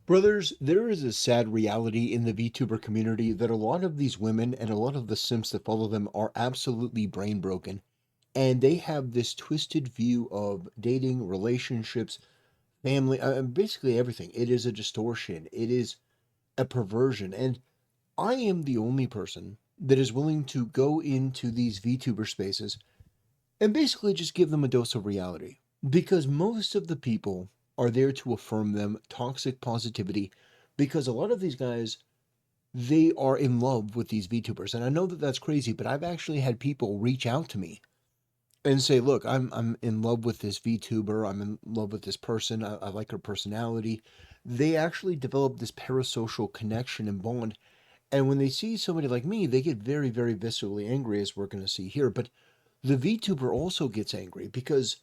Brothers, there is a sad reality in the VTuber community that a lot of these women and a lot of the simps that follow them are absolutely brain broken. And they have this twisted view of dating, relationships, family, basically everything. It is a distortion, it is a perversion. And I am the only person that is willing to go into these VTuber spaces and basically just give them a dose of reality. Because most of the people are there to affirm them toxic positivity. Because a lot of these guys, they are in love with these VTubers. And I know that that's crazy, but I've actually had people reach out to me and say, "Look, I'm in love with this VTuber. I'm in love with this person. I like her personality." They actually develop this parasocial connection and bond. And when they see somebody like me, they get very, very viscerally angry, as we're going to see here. But the VTuber also gets angry because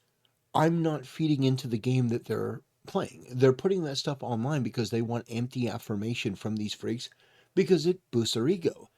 I'm not feeding into the game that they're playing. They're putting that stuff online because they want empty affirmation from these freaks because it boosts their ego.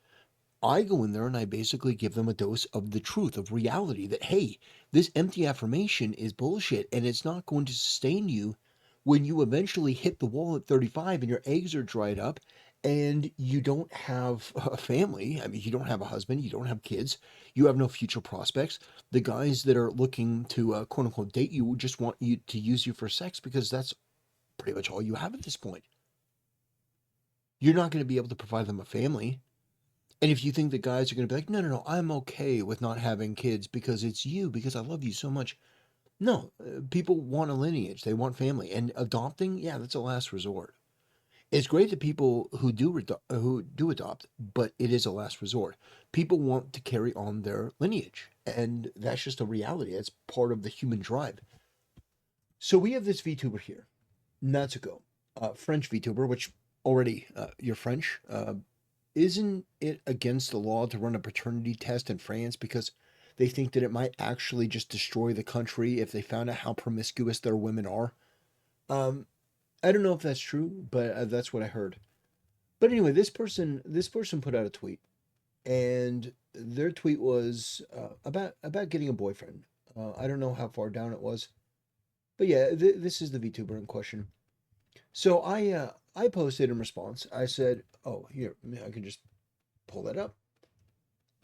I go in there and I basically give them a dose of the truth, of reality that, hey, this empty affirmation is bullshit and it's not going to sustain you when you eventually hit the wall at 35 and your eggs are dried up and you don't have a family. I mean, you don't have a husband, you don't have kids, you have no future prospects. The guys that are looking to quote unquote date you just want you to use you for sex because that's pretty much all you have at this point. You're not going to be able to provide them a family. And if you think the guys are going to be like, no, no, no, I'm okay with not having kids because it's you, because I love you so much. No, people want a lineage, they want family, and adopting, yeah, that's a last resort. It's great that people who do adopt, but it is a last resort. People want to carry on their lineage, and that's just a reality. It's part of the human drive. So we have this VTuber here, Natsuko, French VTuber, which already you're French. Isn't it against the law to run a paternity test in France because they think that it might actually just destroy the country if they found out how promiscuous their women are? Um, I don't know if that's true, but that's what I heard. But anyway, this person put out a tweet, and their tweet was about getting a boyfriend. I don't know how far down it was, but yeah, this is the VTuber in question. So I posted in response. I said, "Oh, here, I can just pull that up.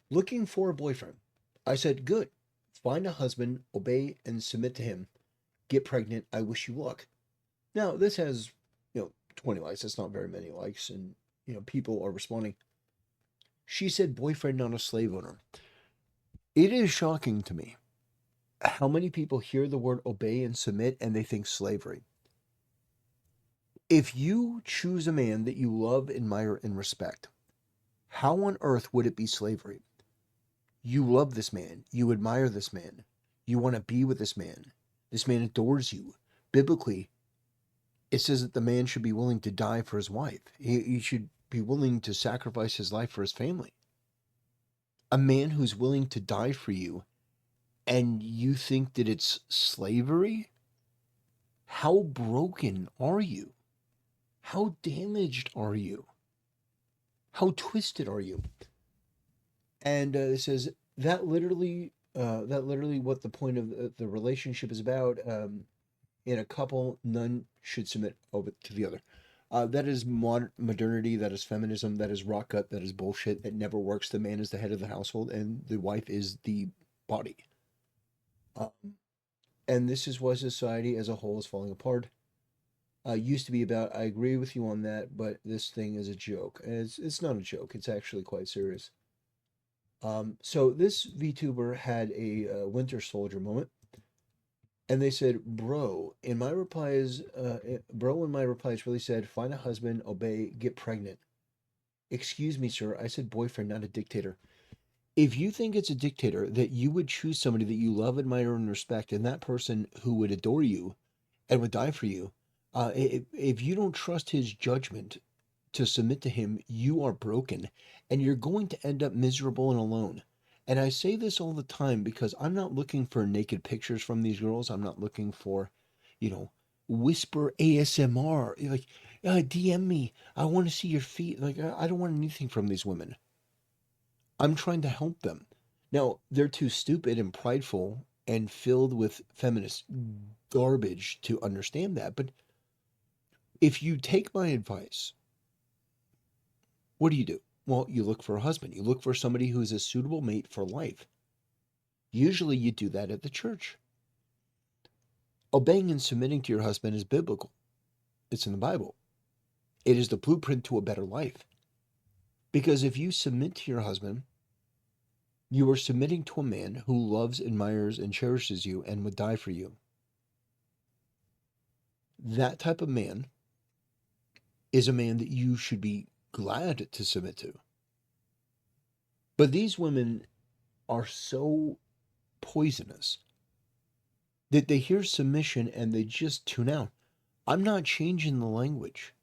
Looking for a boyfriend." I said, "Good. Find a husband, obey and submit to him. Get pregnant. I wish you luck." Now, this has, 20 likes. That's not very many likes. And, people are responding. She said, "Boyfriend, not a slave owner." It is shocking to me how many people hear the word obey and submit and they think slavery. If you choose a man that you love, admire, and respect, how on earth would it be slavery? You love this man. You admire this man. You want to be with this man. This man adores you. Biblically, it says that the man should be willing to die for his wife. He should be willing to sacrifice his life for his family. A man who's willing to die for you and you think that it's slavery? How broken are you? How damaged are you? How twisted are you? And it says that literally what the point of the relationship is about. In a couple, none should submit over to the other. That is modernity. That is feminism. That is rock cut. That is bullshit. It never works. The man is the head of the household, and the wife is the body. Um, and this is why society as a whole is falling apart. Used to be about. I agree with you on that, but this thing is a joke. And it's not a joke. It's actually quite serious. So this VTuber had a Winter Soldier moment, and they said, bro, in my replies really said, find a husband, obey, get pregnant. Excuse me, sir. I said boyfriend, not a dictator. If you think it's a dictator that you would choose somebody that you love, admire, and respect, and that person who would adore you and would die for you, if you don't trust his judgment to submit to him, you are broken and you're going to end up miserable and alone. And I say this all the time because I'm not looking for naked pictures from these girls. I'm not looking for, you know, whisper ASMR. Like, DM me. I want to see your feet. Like, I don't want anything from these women. I'm trying to help them. Now, they're too stupid and prideful and filled with feminist garbage to understand that. But If you take my advice, what do you do? Well, you look for a husband. You look for somebody who's a suitable mate for life. Usually you do that at the church. Obeying and submitting to your husband is biblical. It's in the Bible. It is the blueprint to a better life. Because if you submit to your husband, you are submitting to a man who loves, admires, and cherishes you and would die for you. That type of man is a man that you should be glad to submit to. But these women are so poisonous that they hear submission and they just tune out. I'm not changing the language.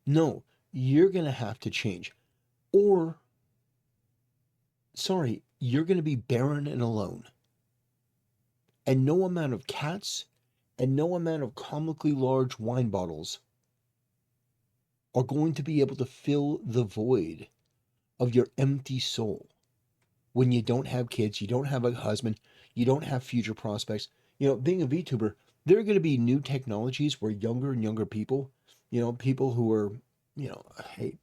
No, you're going to have to change. Or, sorry, you're going to be barren and alone. And no amount of cats and no amount of comically large wine bottles are going to be able to fill the void of your empty soul when you don't have kids, you don't have a husband, you don't have future prospects. Being a VTuber, there are going to be new technologies where younger and younger people, people who are, hey,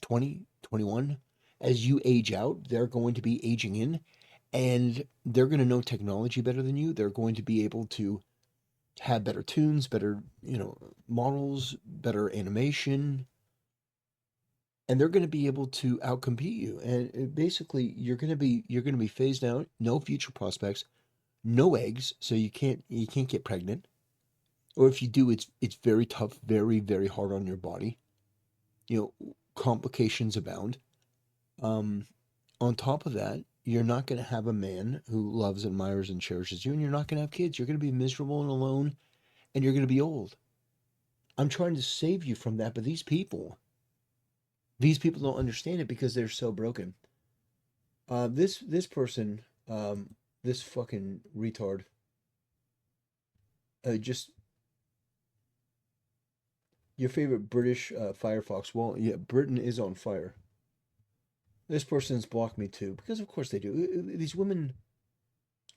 20, 21, as you age out, they're going to be aging in and they're going to know technology better than you. They're going to be able to have better tunes, better, models, better animation, and they're going to be able to outcompete you. And basically, you're going to be phased out, no future prospects, no eggs, so you can't get pregnant. Or if you do, it's very tough, very very hard on your body. Complications abound. Um, on top of that, you're not going to have a man who loves, admires, and cherishes you, and you're not going to have kids. You're going to be miserable and alone, and you're going to be old. I'm trying to save you from that, but these people don't understand it because they're so broken. This person, this fucking retard, just your favorite British Firefox. Well, yeah, Britain is on fire. This person's blocked me too because of course they do. These women,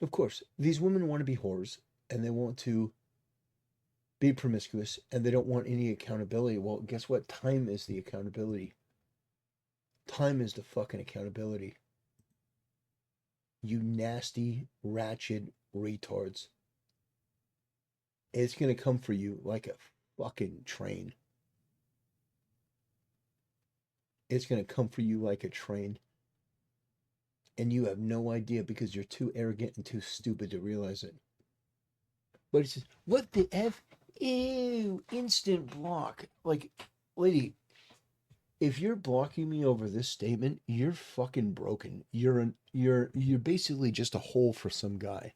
of course, these women want to be whores and they want to be promiscuous and they don't want any accountability. Well, guess what? Time is the accountability. Time is the fucking accountability. You nasty, ratchet retards. It's gonna come for you like a fucking train. It's gonna come for you like a train. And you have no idea because you're too arrogant and too stupid to realize it. But it's just, what the F? Ew, instant block. Like, lady, if you're blocking me over this statement, you're fucking broken. You're basically just a hole for some guy.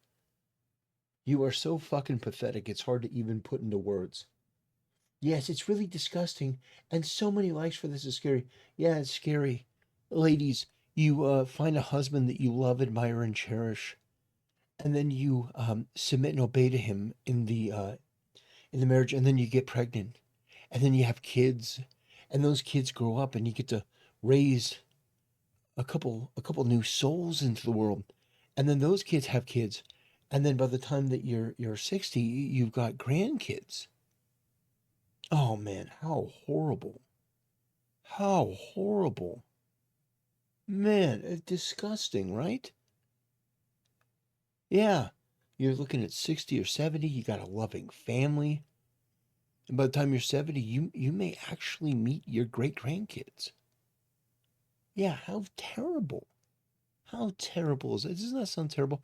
You are so fucking pathetic. It's hard to even put into words. Yes, it's really disgusting, and so many likes for this is scary. Yeah, it's scary. Ladies, you find a husband that you love, admire, and cherish, and then you submit and obey to him in the marriage, and then you get pregnant, and then you have kids, and those kids grow up, and you get to raise a couple new souls into the world, and then those kids have kids, and then by the time that you're 60, you've got grandkids. Oh man, how horrible. How horrible. Man, it's disgusting, right? Yeah. You're looking at 60 or 70, you got a loving family. And by the time you're 70, you may actually meet your great grandkids. Yeah, how terrible. How terrible is that? Doesn't that sound terrible?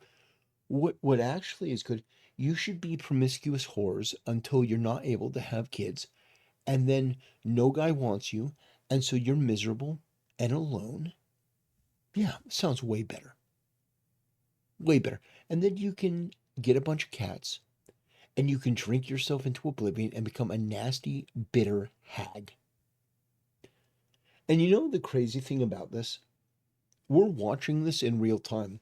What actually is good, you should be promiscuous whores until you're not able to have kids, and then no guy wants you, and so you're miserable and alone. Yeah, sounds way better. Way better. And then you can get a bunch of cats and you can drink yourself into oblivion and become a nasty, bitter hag. And you know the crazy thing about this? We're watching this in real time.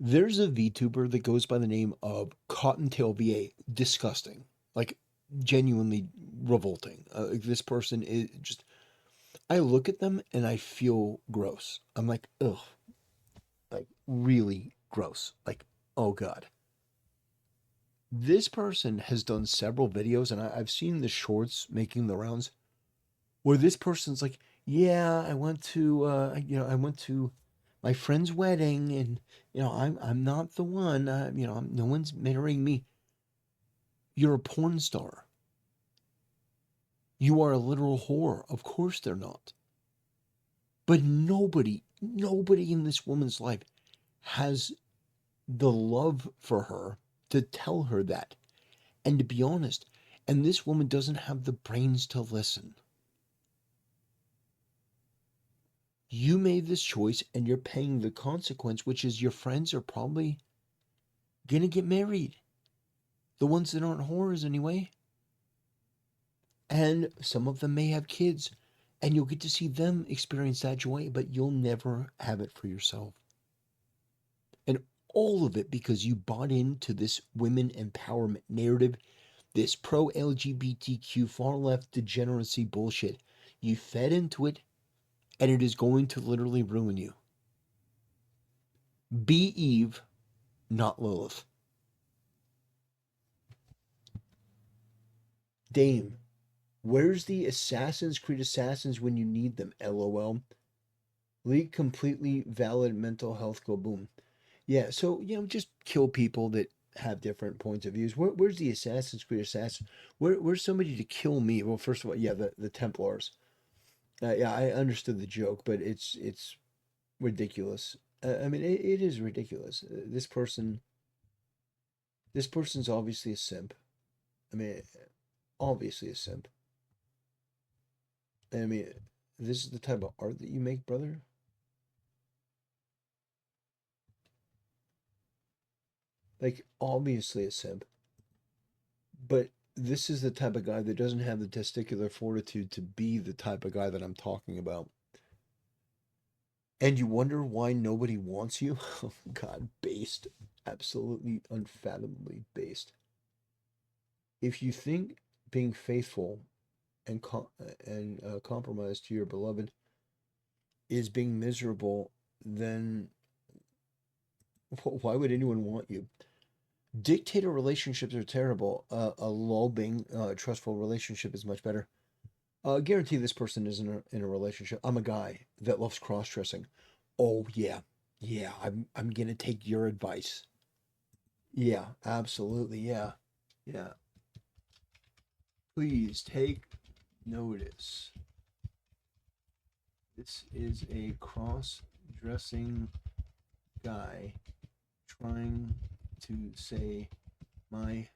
There's a VTuber that goes by the name of Cottontail VA. Disgusting. Like, genuinely revolting. This person is just. I look at them and I feel gross. I'm like, ugh. Like, really gross. Like, oh God. This person has done several videos, and I've seen the shorts making the rounds where this person's like, "Yeah, I went to, I went to my friend's wedding, and I'm not the one. No one's marrying me. You're a porn star. You are a literal whore. Of course they're not. But nobody in this woman's life has the love for her to tell her that, and to be honest, and this woman doesn't have the brains to listen. You made this choice and you're paying the consequence, which is your friends are probably gonna get married. The ones that aren't whores, anyway. And some of them may have kids, and you'll get to see them experience that joy, but you'll never have it for yourself. And all of it because you bought into this women empowerment narrative, this pro LGBTQ far left degeneracy bullshit. You fed into it, and it is going to literally ruin you. Be Eve, not Lilith. Dame, where's the Assassin's Creed assassins when you need them? LOL. League completely valid mental health go boom. Yeah, so just kill people that have different points of views. Where's the Assassin's Creed assassin? Where's somebody to kill me? Well, first of all, yeah, the Templars. Yeah, I understood the joke, but it's ridiculous. I mean, it is ridiculous. This person's obviously a simp. I mean, obviously a simp. I mean, this is the type of art that you make, brother. Like, obviously a simp. But this is the type of guy that doesn't have the testicular fortitude to be the type of guy that I'm talking about. And you wonder why nobody wants you? Oh, God, based. Absolutely unfathomably based. If you think being faithful and compromised to your beloved is being miserable, then why would anyone want you? Dictator relationships are terrible. A loving, trustful relationship is much better. Guarantee this person isn't in a relationship. I'm a guy that loves cross dressing. Oh yeah, yeah. I'm gonna take your advice. Yeah, absolutely. Yeah, yeah. Please take notice. This is a cross dressing guy trying to say my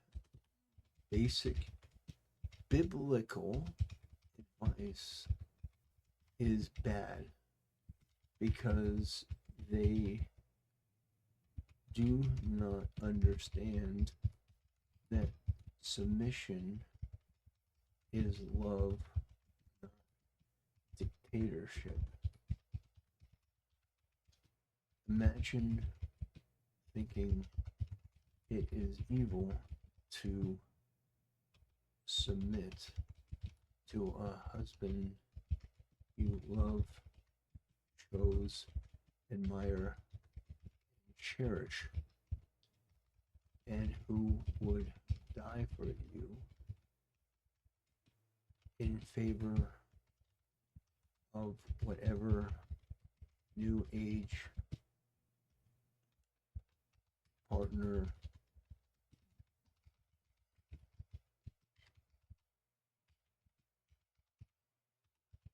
basic biblical advice is bad because they do not understand that submission is love, not dictatorship. Imagine thinking it is evil to submit to a husband you love, chose, admire, cherish, and who would die for you in favor of whatever new age partner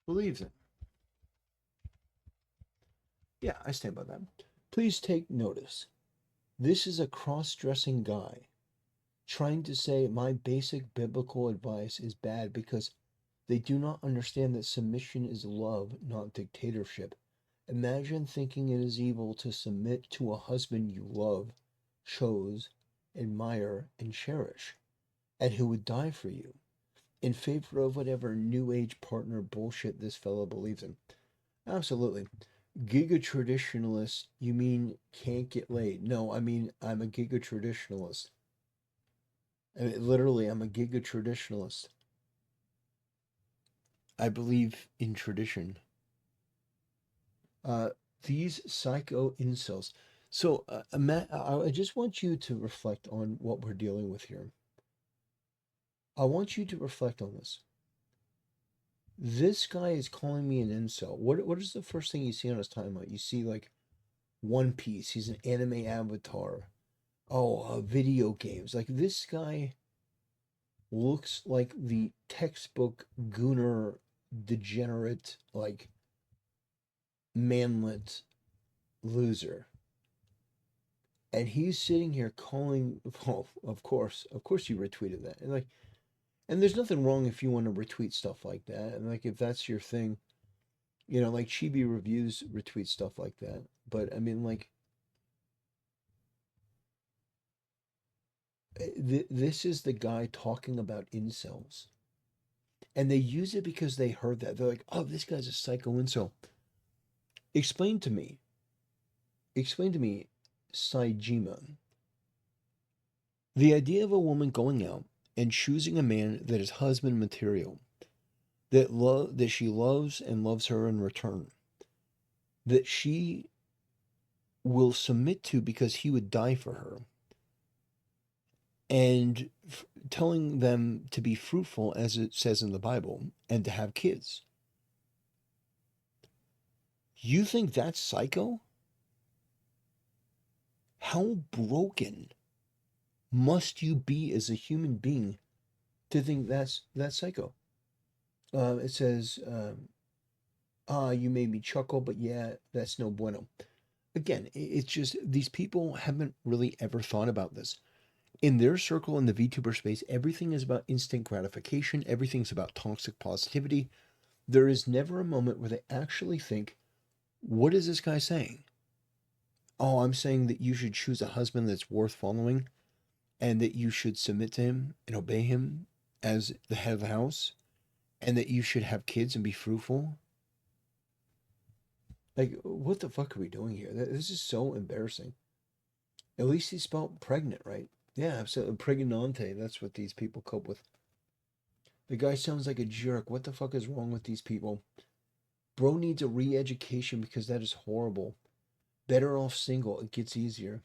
believes in. Yeah, I stand by that. Please take notice. This is a cross dressing guy trying to say my basic biblical advice is bad because they do not understand that submission is love, not dictatorship. Imagine thinking it is evil to submit to a husband you love, chose, admire, and cherish, and who would die for you, in favor of whatever new age partner bullshit this fellow believes in. Absolutely. Giga traditionalist, you mean can't get laid? No, I mean I'm a giga traditionalist. I mean, literally, I'm a giga traditionalist. I believe in tradition. Uh, these psycho incels. So, Matt, I just want you to reflect on what we're dealing with here. I want you to reflect on this. This guy is calling me an incel. What is the first thing you see on his timeline? You see like One Piece. He's an anime avatar. Oh, video games. Like this guy looks like the textbook gooner, degenerate, like manlet loser. And he's sitting here calling. Oh, of course, you retweeted that. And like, and there's nothing wrong if you want to retweet stuff like that. And like, if that's your thing, like Chibi Reviews retweet stuff like that. But I mean, like, this is the guy talking about incels. And they use it because they heard that. They're like, oh, this guy's a psycho incel. Explain to me, explain to me, Saijima, the idea of a woman going out and choosing a man that is husband material, that she loves and loves her in return, that she will submit to because he would die for her, and telling them to be fruitful, as it says in the Bible, and to have kids. You think that's psycho? How broken must you be as a human being to think that's psycho? It says, you made me chuckle, but yeah, that's no bueno. Again, it's just these people haven't really ever thought about this. In their circle in the VTuber space, everything is about instant gratification, everything's about toxic positivity. There is never a moment where they actually think, what is this guy saying? Oh, I'm saying that you should choose a husband that's worth following and that you should submit to him and obey him as the head of the house and that you should have kids and be fruitful. Like, what the fuck are we doing here? This is so embarrassing. At least he spelled pregnant, right? Yeah, absolutely. Pregnante. That's what these people cope with. The guy sounds like a jerk. What the fuck is wrong with these people? Bro needs a re education because that is horrible. Better off single. It gets easier.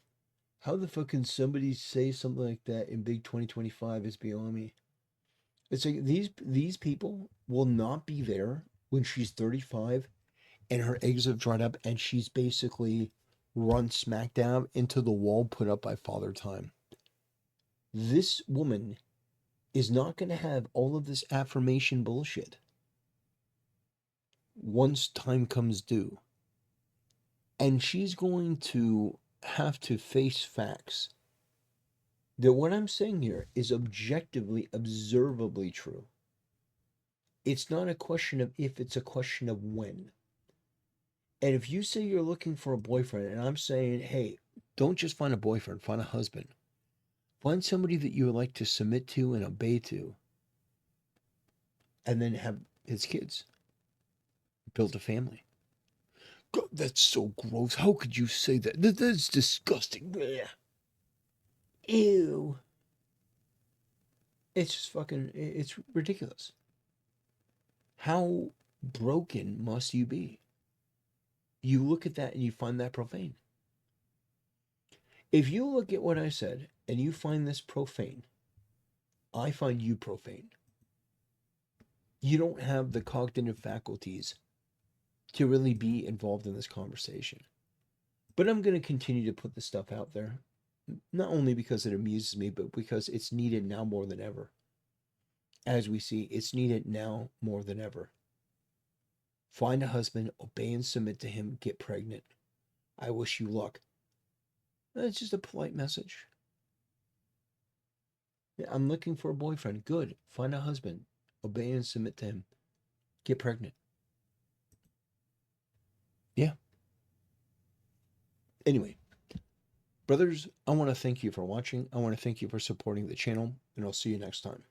How the fuck can somebody say something like that in big 2025 is beyond me. It's like these people will not be there when she's 35 and her eggs have dried up and she's basically run smackdown into the wall put up by Father Time. This woman is not going to have all of this affirmation bullshit once time comes due. And she's going to have to face facts that what I'm saying here is objectively, observably true. It's not a question of if, it's a question of when. And if you say you're looking for a boyfriend, and I'm saying, hey, don't just find a boyfriend, find a husband. Find somebody that you would like to submit to and obey to, and then have his kids, build a family. God, that's so gross. How could you say that? That's disgusting. Ew. It's just fucking, it's ridiculous. How broken must you be? You look at that and you find that profane. If you look at what I said and you find this profane, I find you profane. You don't have the cognitive faculties to really be involved in this conversation. But I'm going to continue to put this stuff out there, not only because it amuses me, but because it's needed now more than ever. As we see, it's needed now more than ever. Find a husband, obey and submit to him, get pregnant. I wish you luck. That's just a polite message. Yeah, I'm looking for a boyfriend. Good. Find a husband, obey and submit to him, get pregnant. Yeah. Anyway, brothers, I want to thank you for watching. I want to thank you for supporting the channel, and I'll see you next time.